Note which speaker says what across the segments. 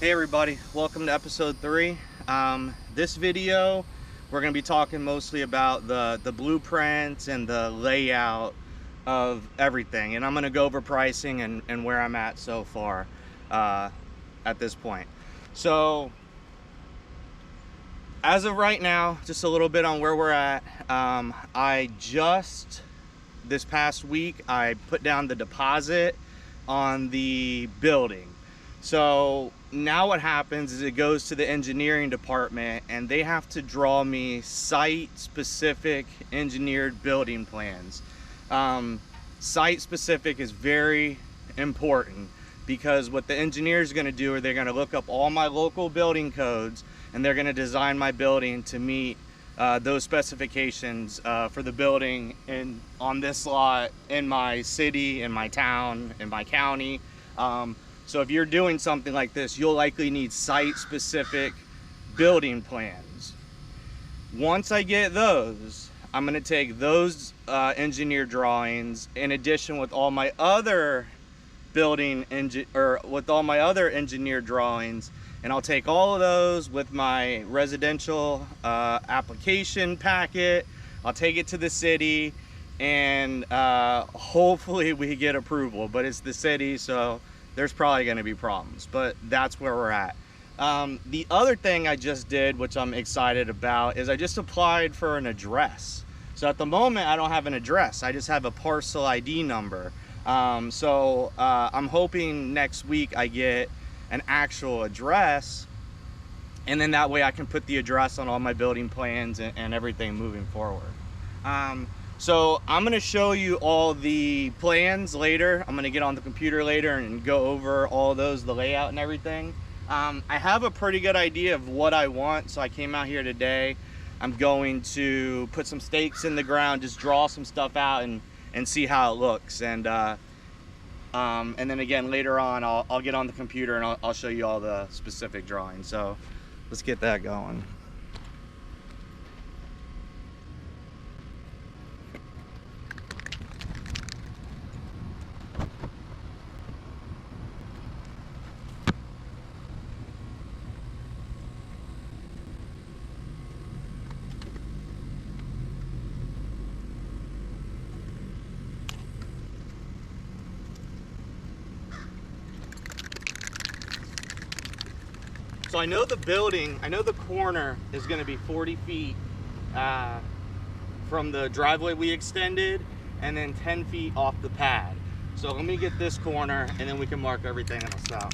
Speaker 1: Hey everybody, welcome to episode 3. This video, we're going to be talking mostly about the blueprints and the layout of everything. And I'm going to go over pricing and where I'm at so far at this point. So, as of right now, just a little bit on where we're at. This past week, I put down the deposit on the building. So now what happens is it goes to the engineering department and they have to draw me site-specific engineered building plans. Site-specific is very important because what the engineer is going to do is they're going to look up all my local building codes and they're going to design my building to meet those specifications for the building on this lot in my city, in my town, in my county. So if you're doing something like this, you'll likely need site-specific building plans. Once I get those, I'm going to take those engineer drawings in addition with all my other engineer drawings, and I'll take all of those with my residential application packet. I'll take it to the city and hopefully we get approval, but it's the city, so there's probably going to be problems, but that's where we're at. The other thing I just did, which I'm excited about, is I just applied for an address. So at the moment, I don't have an address. I just have a parcel ID number. I'm hoping next week I get an actual address, and then that way I can put the address on all my building plans and everything moving forward. So I'm going to show you all the plans later. I'm going to get on the computer later and go over all those, the layout and everything. I have a pretty good idea of what I want, so I came out here today. I'm going to put some stakes in the ground, just draw some stuff out and see how it looks. And then again, later on, I'll get on the computer and I'll show you all the specific drawings. So let's get that going. So I know the corner is going to be 40 feet from the driveway we extended, and then 10 feet off the pad. So let me get this corner and then we can mark everything else out.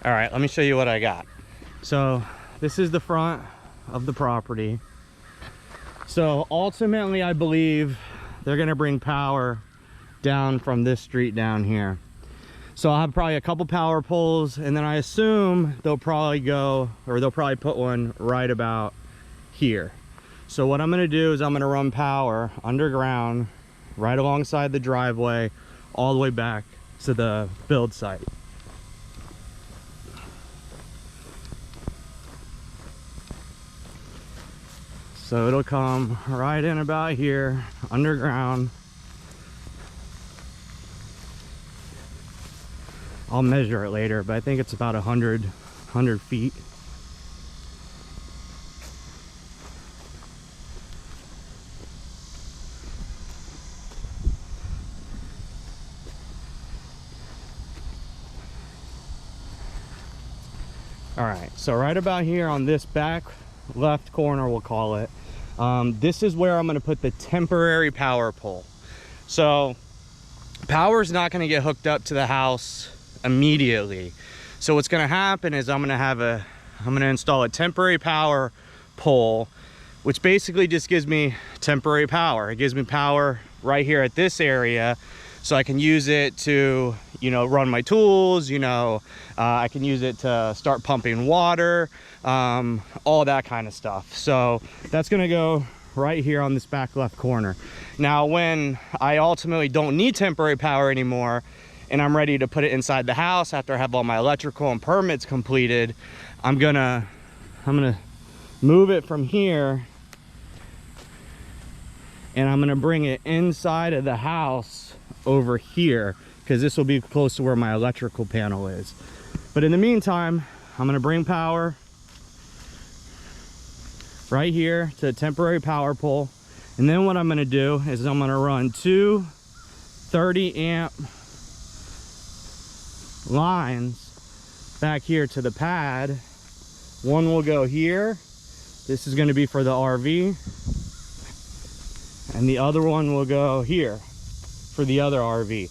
Speaker 1: All right, let me show you what I got. So this is the front of the property. So ultimately, I believe they're gonna bring power down from this street down here. So I'll have probably a couple power poles, and then I assume they'll probably put one right about here. So what I'm gonna do is I'm gonna run power underground right alongside the driveway all the way back to the build site. So it'll come right in about here, underground. I'll measure it later, but I think it's about 100 feet. All right, so right about here on this back left corner, we'll call it, this is where I'm going to put the temporary power pole. So power is not going to get hooked up to the house immediately. So what's going to happen is I'm going to install a temporary power pole, which basically just gives me temporary power. It gives me power right here at this area, so I can use it to, you know, run my tools, you know, I can use it to start pumping water, all that kind of stuff. So that's gonna go right here on this back left corner. Now, when I ultimately don't need temporary power anymore and I'm ready to put it inside the house after I have all my electrical and permits completed, I'm gonna move it from here, and I'm gonna bring it inside of the house over here, because this will be close to where my electrical panel is. But in the meantime, I'm gonna bring power right here to a temporary power pole. And then what I'm gonna do is I'm gonna run two 30 amp lines back here to the pad. One will go here. This is gonna be for the RV. And the other one will go here for the other RV.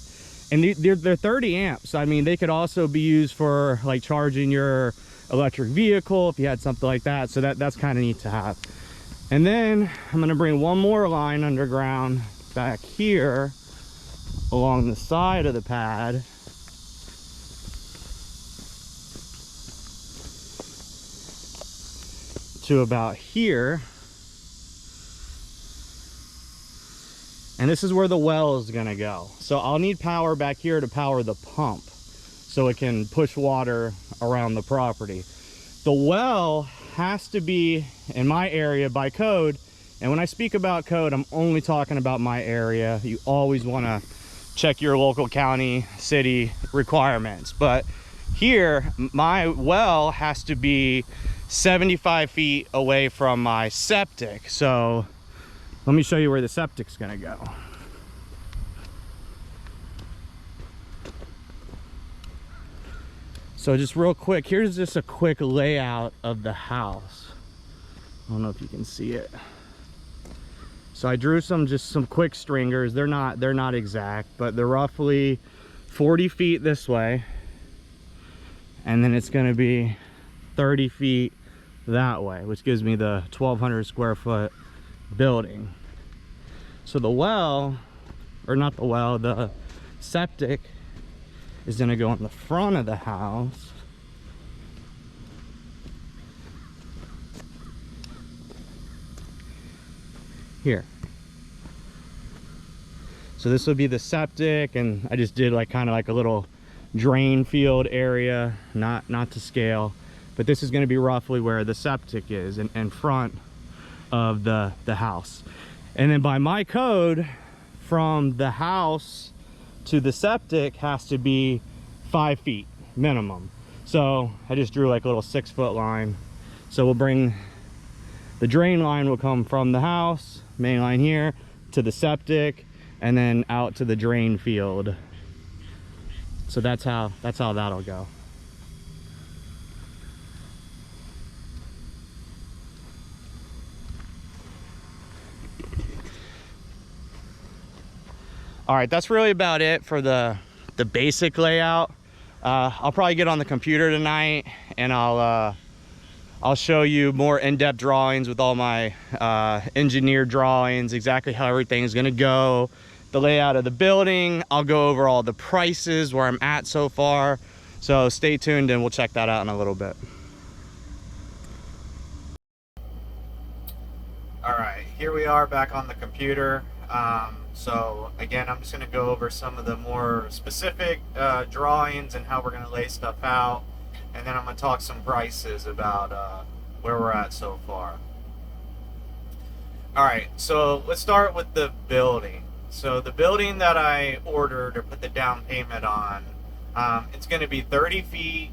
Speaker 1: And they're 30 amps. I mean, they could also be used for like charging your electric vehicle if you had something like that. So that's kind of neat to have. And then I'm gonna bring one more line underground back here along the side of the pad. To about here. And this is where the well is gonna go. So I'll need power back here to power the pump so it can push water around the property. The well has to be in my area by code. And when I speak about code, I'm only talking about my area. You always wanna check your local county, city requirements. But here, my well has to be 75 feet away from my septic. So let me show you where the septic's gonna go. So just real quick, here's just a quick layout of the house. I don't know if you can see it. So I drew some quick stringers. They're not exact, but they're roughly 40 feet this way. And then it's gonna be 30 feet that way, which gives me the 1,200 square foot building. So the well, or not the well, the septic is gonna go in the front of the house. Here. So this would be the septic, and I just did like kind of like a little drain field area, not to scale, but this is gonna be roughly where the septic is in front of the house. And then by my code, from the house to the septic has to be 5 feet minimum. So I just drew like a little 6 foot line. So we'll bring the drain line will come from the house, main line here, to the septic, and then out to the drain field. So that's how that'll go. All right, that's really about it for the basic layout. I'll probably get on the computer tonight and I'll show you more in-depth drawings with all my engineer drawings, exactly how everything's gonna go, the layout of the building. I'll go over all the prices, where I'm at so far. So stay tuned and we'll check that out in a little bit. All right, here we are back on the computer. So again, I'm just going to go over some of the more specific drawings and how we're going to lay stuff out, and then I'm going to talk some prices about where we're at so far. All right, so let's start with the building. So the building that I ordered or put the down payment on, it's going to be 30 feet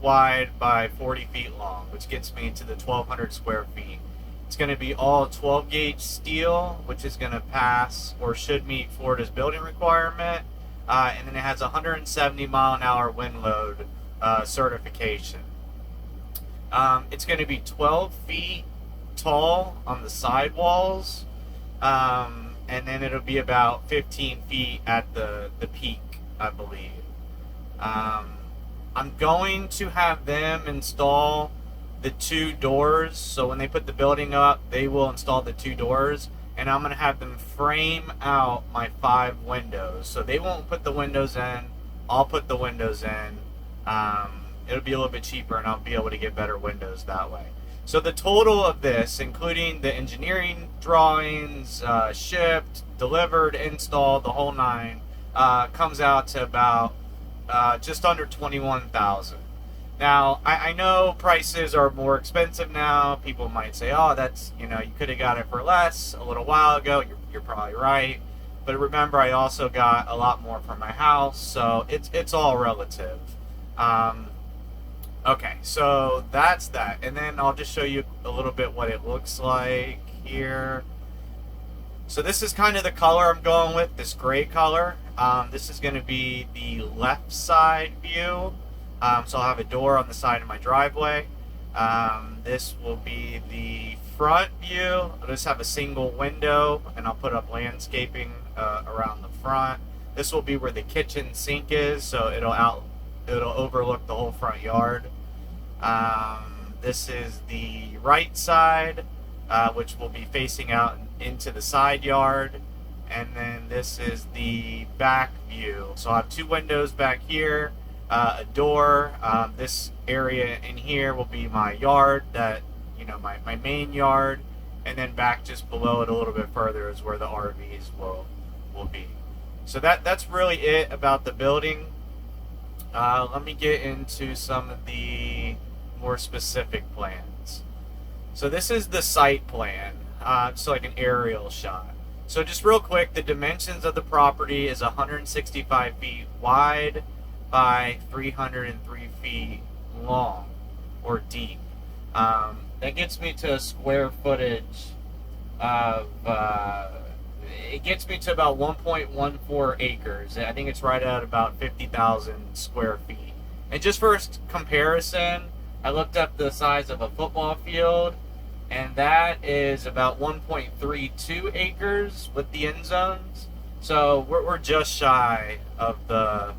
Speaker 1: wide by 40 feet long, which gets me to the 1,200 square feet. It's going to be all 12 gauge steel, which is going to pass or should meet Florida's building requirement. And then it has 170 mile an hour wind load certification. It's going to be 12 feet tall on the sidewalls. And then it'll be about 15 feet at the peak, I believe. I'm going to have them install the 2 doors, so when they put the building up, they will install the 2 doors, and I'm going to have them frame out my 5 windows. So they won't put the windows in, I'll put the windows in. It'll be a little bit cheaper, and I'll be able to get better windows that way. So the total of this, including the engineering drawings, shipped, delivered, installed, the whole 9, comes out to about just under $21,000. Now, I know prices are more expensive now. People might say, oh, that's, you could have got it for less a little while ago. You're probably right. But remember, I also got a lot more for my house, so it's all relative. Okay, so that's that. And then I'll just show you a little bit what it looks like here. So this is kind of the color I'm going with, this gray color. This is going to be the left side view. So I'll have a door on the side of my driveway. This will be the front view. I'll just have a single window, and I'll put up landscaping around the front. This will be where the kitchen sink is, so it'll overlook the whole front yard. This is the right side, which will be facing out into the side yard. And then this is the back view. So I have 2 windows back here. A door. This area in here will be my yard, that my main yard, and then back just below it a little bit further is where the RVs will be. So that's really it about the building. Let me get into some of the more specific plans. So this is the site plan, so like an aerial shot. So just real quick, the dimensions of the property is 165 feet wide by 303 feet long or deep. That gets me to a square footage of it gets me to about 1.14 acres. I think it's right at about 50,000 square feet. And just for comparison, I looked up the size of a football field, and that is about 1.32 acres with the end zones. So we're just shy of the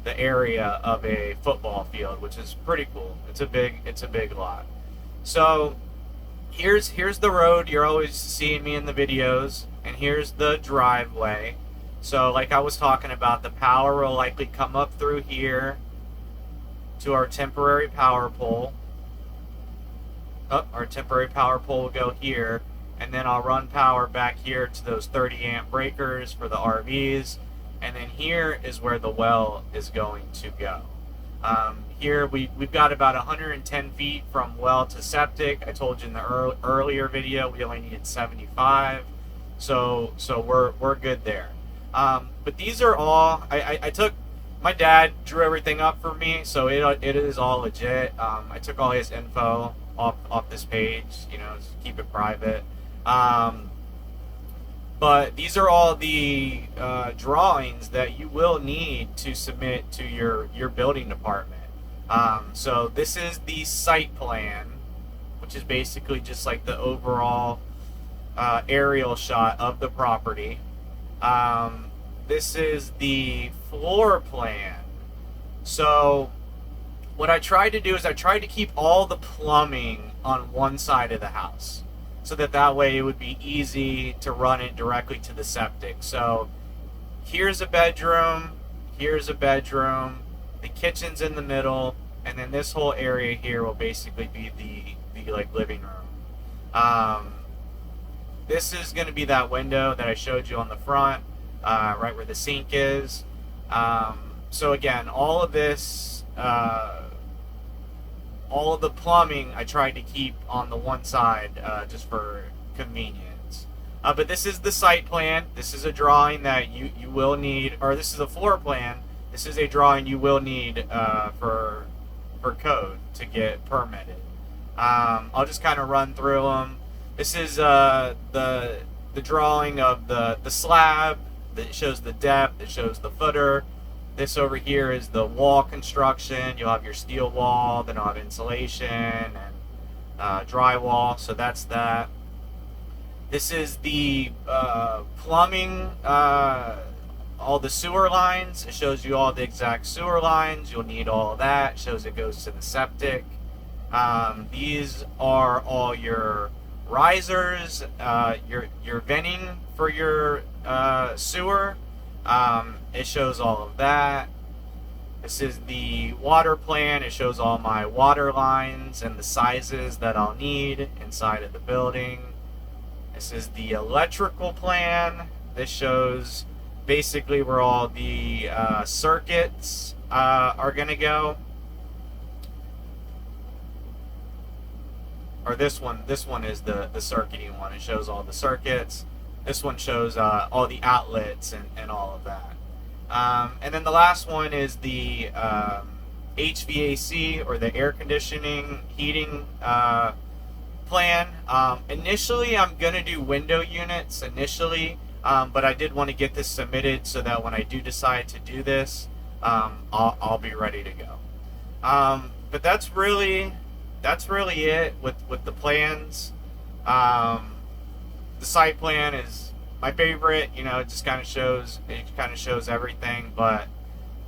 Speaker 1: area of a football field, which is pretty cool. It's a big lot. So here's the road you're always seeing me in the videos, and here's the driveway. So like I was talking about, the power will likely come up through here to our temporary power pole. Our temporary power pole will go here, and then I'll run power back here to those 30 amp breakers for the RVs. And then here is where the well is going to go. Here we've got about 110 feet from well to septic. I told you in the earlier video we only needed 75, so we're good there. But these are all I took. My dad drew everything up for me, so it is all legit. I took all his info off this page, just keep it private. But these are all the drawings that you will need to submit to your building department. So this is the site plan, which is basically just like the overall aerial shot of the property. This is the floor plan,
Speaker 2: So what I tried to do is I tried to keep all the plumbing on one side of the house, so that way it would be easy to run it directly to the septic. So here's a bedroom, here's a bedroom, the kitchen's in the middle, and then this whole area here will basically be the like living room. This is going to be that window that I showed you on the front, right where the sink is. So again, all of this, all of the plumbing I tried to keep on the one side, just for convenience. But this is the site plan. This is a drawing that you will need, or this is a floor plan. This is a drawing you will need for code to get permitted. I'll just kind of run through them. This is the drawing of the slab that shows the depth. It shows the footer. This over here is the wall construction. You'll have your steel wall, then I'll have insulation and drywall. So that's that. This is the plumbing, all the sewer lines. It shows you all the exact sewer lines. You'll need all of that. It shows it goes to the septic. These are all your risers, your venting for your sewer. It shows all of that. This is the water plan. It shows all my water lines and the sizes that I'll need inside of the building. This is the electrical plan. This shows basically where all the circuits are going to go. Or this one is the circuiting one. It shows all the circuits. This one shows all the outlets and all of that. And then the last one is the HVAC, or the air conditioning heating plan. Initially, I'm going to do window units initially, but I did want to get this submitted so that when I do decide to do this, I'll be ready to go. But that's really it with the plans. The site plan is my favorite. You know, it just kind of shows everything, but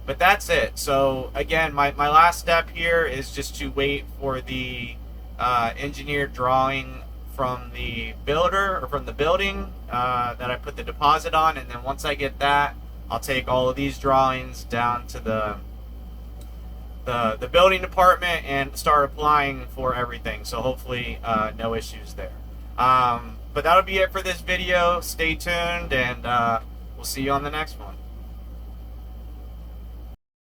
Speaker 2: that's it. So again, my last step here is just to wait for the engineered drawing from the builder, or from the building that I put the deposit on, and then once I get that, I'll take all of these drawings down to the building department and start applying for everything. So hopefully no issues there. But that'll be it for this video. Stay tuned, and we'll see you on the next one.